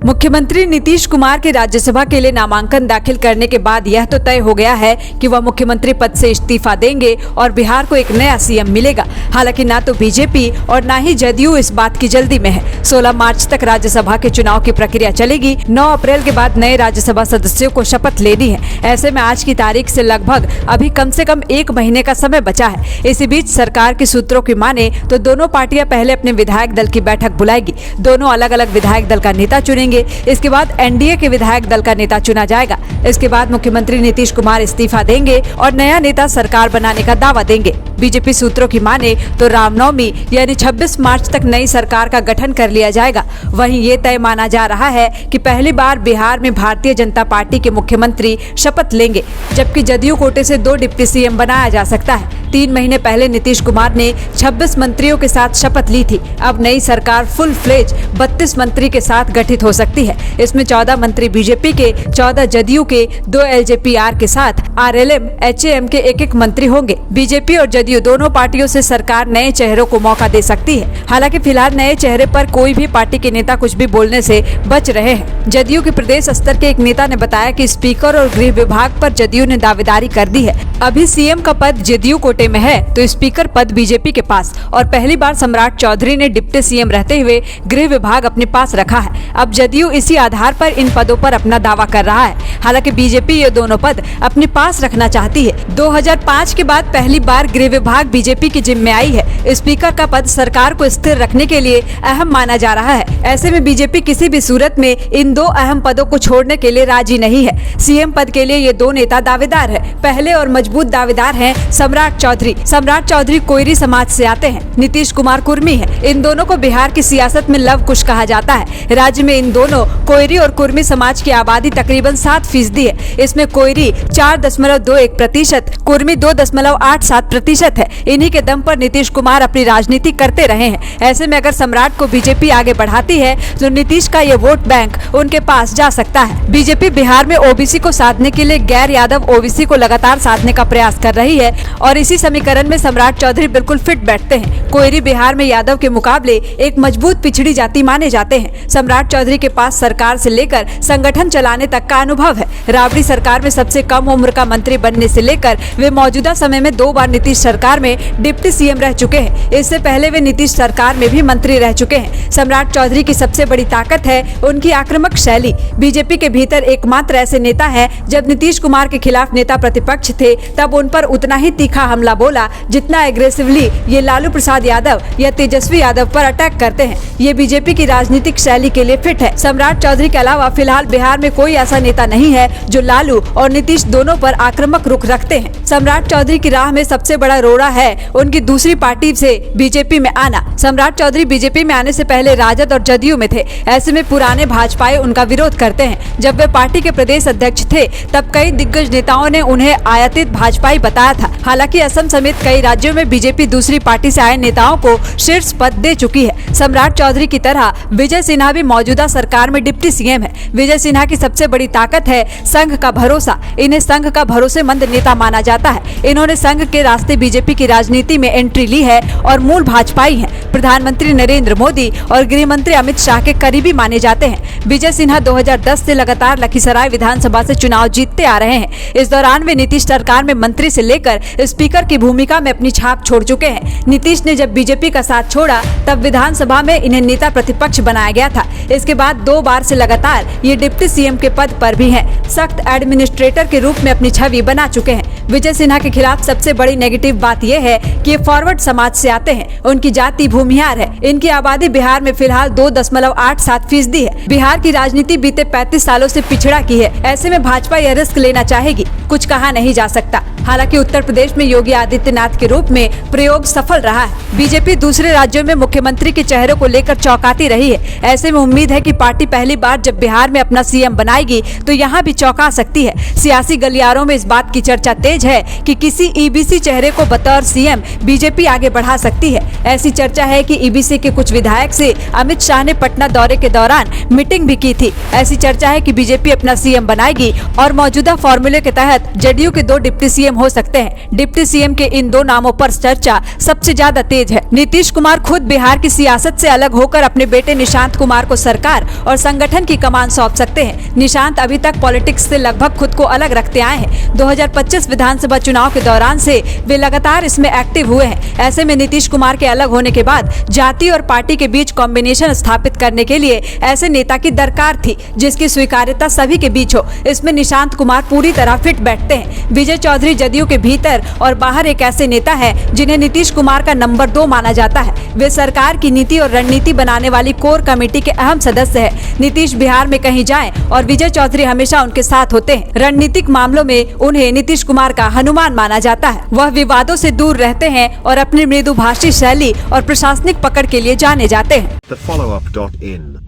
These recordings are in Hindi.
मुख्यमंत्री नीतीश कुमार के राज्यसभा के लिए नामांकन दाखिल करने के बाद यह तो तय हो गया है कि वह मुख्यमंत्री पद से इस्तीफा देंगे और बिहार को एक नया सीएम मिलेगा। हालांकि ना तो बीजेपी और ना ही जदयू इस बात की जल्दी में है। 16 मार्च तक राज्यसभा के चुनाव की प्रक्रिया चलेगी। 9 अप्रैल के बाद नए राज्यसभा सदस्यों को शपथ लेनी है। ऐसे में आज की तारीख से लगभग अभी कम से कम 1 महीने का समय बचा है। इसी बीच सरकार के सूत्रों की माने तो दोनों पार्टियां पहले अपने विधायक दल की बैठक बुलाएगी। दोनों अलग अलग विधायक दल का नेता चुनेंगे। इसके बाद एनडीए के विधायक दल का नेता चुना जाएगा। इसके बाद मुख्यमंत्री नीतीश कुमार इस्तीफा देंगे और नया नेता सरकार बनाने का दावा देंगे। बीजेपी सूत्रों की माने तो रामनवमी यानी 26 मार्च तक नई सरकार का गठन कर लिया जाएगा। वहीं ये तय माना जा रहा है कि पहली बार बिहार में भारतीय जनता पार्टी के मुख्यमंत्री शपथ लेंगे, जबकि जदयू कोटे से 2 डिप्टी सीएम बनाया जा सकता है। 3 महीने पहले नीतीश कुमार ने 26 मंत्रियों के साथ शपथ ली थी। अब नई सरकार फुल फ्लेज 32 मंत्री के साथ गठित हो सकती है। इसमें 14 मंत्री बीजेपी के, 14 जदयू के, 2 एलजेपी-आर के साथ आरएलएम, एचएएम के एक मंत्री होंगे। बीजेपी और जदयू दोनों पार्टियों से सरकार नए चेहरों को मौका दे सकती है। हालांकि फिलहाल नए चेहरे पर कोई भी पार्टी के नेता कुछ भी बोलने से बच रहे हैं। जदयू के प्रदेश स्तर के एक नेता ने बताया कि स्पीकर और गृह विभाग पर जदयू ने दावेदारी कर दी है। अभी सीएम का पद जदयू कोटे में है तो स्पीकर पद बीजेपी के पास, और पहली बार सम्राट चौधरी ने डिप्टी सीएम रहते हुए गृह विभाग अपने पास रखा है। अब जदयू इसी आधार पर इन पदों पर अपना दावा कर रहा है। हालांकि बीजेपी ये दोनों पद अपने पास रखना चाहती है। 2005 के बाद पहली बार गृह विभाग बीजेपी की जिम्मे आई है। स्पीकर का पद सरकार को स्थिर रखने के लिए अहम माना जा रहा है। ऐसे में बीजेपी किसी भी सूरत में इन 2 अहम पदों को छोड़ने के लिए राजी नहीं है। सीएम पद के लिए ये 2 नेता दावेदार है। पहले और मजबूत दावेदार हैं सम्राट चौधरी। सम्राट चौधरी कोयरी समाज से आते हैं। नीतीश कुमार कुर्मी है। इन दोनों को बिहार की सियासत में लव कुश कहा जाता है। राज्य में इन दोनों कोयरी और कुर्मी समाज की आबादी तकरीबन 7% है। इसमें कोयरी 4.21%, कुर्मी 2.87% है। इन्हीं के दम पर नीतीश कुमार अपनी राजनीति करते रहे हैं। ऐसे में अगर सम्राट को बीजेपी आगे बढ़ाती है तो नीतीश का ये वोट बैंक उनके पास जा सकता है। बीजेपी बिहार में ओबीसी को साधने के लिए गैर यादव ओबीसी को लगातार साधने का प्रयास कर रही है और इसी समीकरण में सम्राट चौधरी बिल्कुल फिट बैठते हैं। कोयरी बिहार में यादव के मुकाबले एक मजबूत पिछड़ी जाति माने जाते हैं। सम्राट चौधरी के पास सरकार से लेकर संगठन चलाने तक का अनुभव है। राबड़ी सरकार में सबसे कम उम्र का मंत्री बनने से लेकर वे मौजूदा समय में 2 बार नीतीश सरकार में डिप्टी सीएम रह चुके हैं। इससे पहले वे नीतीश सरकार में भी मंत्री रह चुके हैं। सम्राट चौधरी की सबसे बड़ी ताकत है उनकी आक्रामक शैली। बीजेपी के भीतर एकमात्र ऐसे नेता है, जब नीतीश कुमार के खिलाफ नेता प्रतिपक्ष थे तब उन पर उतना ही तीखा हमला बोला जितना एग्रेसिवली ये लालू प्रसाद यादव या तेजस्वी यादव पर अटैक करते हैं। ये बीजेपी की राजनीतिक शैली के लिए फिट है। सम्राट चौधरी के अलावा फिलहाल बिहार में कोई ऐसा नेता नहीं है जो लालू और नीतीश दोनों पर आक्रामक रुख रखते हैं। सम्राट चौधरी की राह में सबसे बड़ा रोड़ा है उनकी दूसरी पार्टी से बीजेपी में आना। सम्राट चौधरी बीजेपी में आने से पहले राजद और जदयू में थे। ऐसे में पुराने भाजपाई उनका विरोध करते हैं। जब वे पार्टी के प्रदेश अध्यक्ष थे तब कई दिग्गज नेताओं ने उन्हें आयातित भाजपाई बताया था। हालांकि असम समेत कई राज्यों में बीजेपी दूसरी पार्टी से आए नेताओं को शीर्ष पद दे चुकी है। सम्राट चौधरी की तरह विजय सिन्हा भी मौजूदा सरकार में डिप्टी सीएम है। विजय सिन्हा की सबसे बड़ी ताकत है संघ का भरोसा। इन्हें संघ का भरोसेमंद नेता माना जाता है। इन्होंने संघ के रास्ते बीजेपी की राजनीति में एंट्री ली है और मूल भाजपाई हैं। प्रधानमंत्री नरेंद्र मोदी और गृह मंत्री अमित शाह के करीबी माने जाते हैं। विजय सिन्हा 2010 से लगातार लखीसराय विधानसभा से चुनाव जीतते आ रहे हैं। इस दौरान वे नीतीश सरकार में मंत्री से लेकर स्पीकर की भूमिका में अपनी छाप छोड़ चुके हैं। नीतीश ने जब बीजेपी का साथ छोड़ा तब विधानसभा में इन्हें नेता प्रतिपक्ष बनाया गया था। इसके बाद 2 बार से लगातार ये डिप्टी सीएम के पद पर भी हैं। सख्त एडमिनिस्ट्रेटर के रूप में अपनी छवि बना चुके हैं। विजय सिन्हा के खिलाफ सबसे बड़ी नेगेटिव बात यह है कि ये फॉरवर्ड समाज से आते हैं। उनकी जाति भूमिहार है। इनकी आबादी बिहार में फिलहाल 2.87% है। बिहार की राजनीति बीते 35 सालों से पिछड़ा की है। ऐसे में भाजपा यह रिस्क लेना चाहेगी, कुछ कहा नहीं जा सकता। हालांकि उत्तर प्रदेश में योगी आदित्यनाथ के रूप में प्रयोग सफल रहा है। बीजेपी दूसरे राज्यों में मुख्यमंत्री के चेहरे को लेकर चौंकाती रही है। ऐसे में उम्मीद है कि पार्टी पहली बार जब बिहार में अपना सीएम बनाएगी तो यहाँ भी चौंका सकती है। सियासी गलियारों में इस बात की चर्चा तेज है कि किसी ईबीसी चेहरे को बतौर सीएम बीजेपी आगे बढ़ा सकती है। ऐसी चर्चा है कि ईबीसी के कुछ विधायक से अमित शाह ने पटना दौरे के दौरान मीटिंग भी की थी। ऐसी चर्चा है कि बीजेपी अपना सीएम बनाएगी और मौजूदा फॉर्मूले के तहत जेडीयू के 2 डिप्टी सीएम हो सकते हैं। डिप्टी सीएम के इन 2 नामों पर चर्चा सबसे ज्यादा तेज है। नीतीश कुमार खुद बिहार की सियासत से अलग होकर अपने बेटे निशांत कुमार को सरकार और संगठन की कमान सौंप सकते हैं। निशांत अभी तक पॉलिटिक्स से लगभग खुद को अलग रखते आए हैं। 2025 विधानसभा चुनाव के दौरान से वे लगातार इसमें एक्टिव हुए हैं। ऐसे में नीतीश कुमार के अलग होने के बाद जाति और पार्टी के बीच कॉम्बिनेशन स्थापित करने के लिए ऐसे नेता की दरकार थी जिसकी स्वीकार्यता सभी के बीच हो। इसमें निशांत कुमार पूरी तरह फिट बैठते हैं। विजय चौधरी जदयू के भीतर और बाहर एक ऐसे नेता है जिन्हें नीतीश कुमार का नंबर 2 माना जाता है। वे सरकार की नीति और रणनीति बनाने वाली कोर कमेटी के अहम सदस्य है। नीतीश बिहार में कहीं जाएं और विजय चौधरी हमेशा उनके साथ होते हैं। रणनीतिक मामलों में उन्हें नीतीश कुमार का हनुमान माना जाता है। वह विवादों से दूर रहते हैं और अपनी मृदुभाषी शैली और प्रशासनिक पकड़ के लिए जाने जाते हैं। TheFollowUp.in.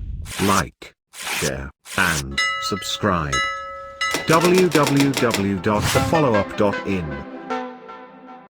Like, share, and subscribe. www.thefollowup.in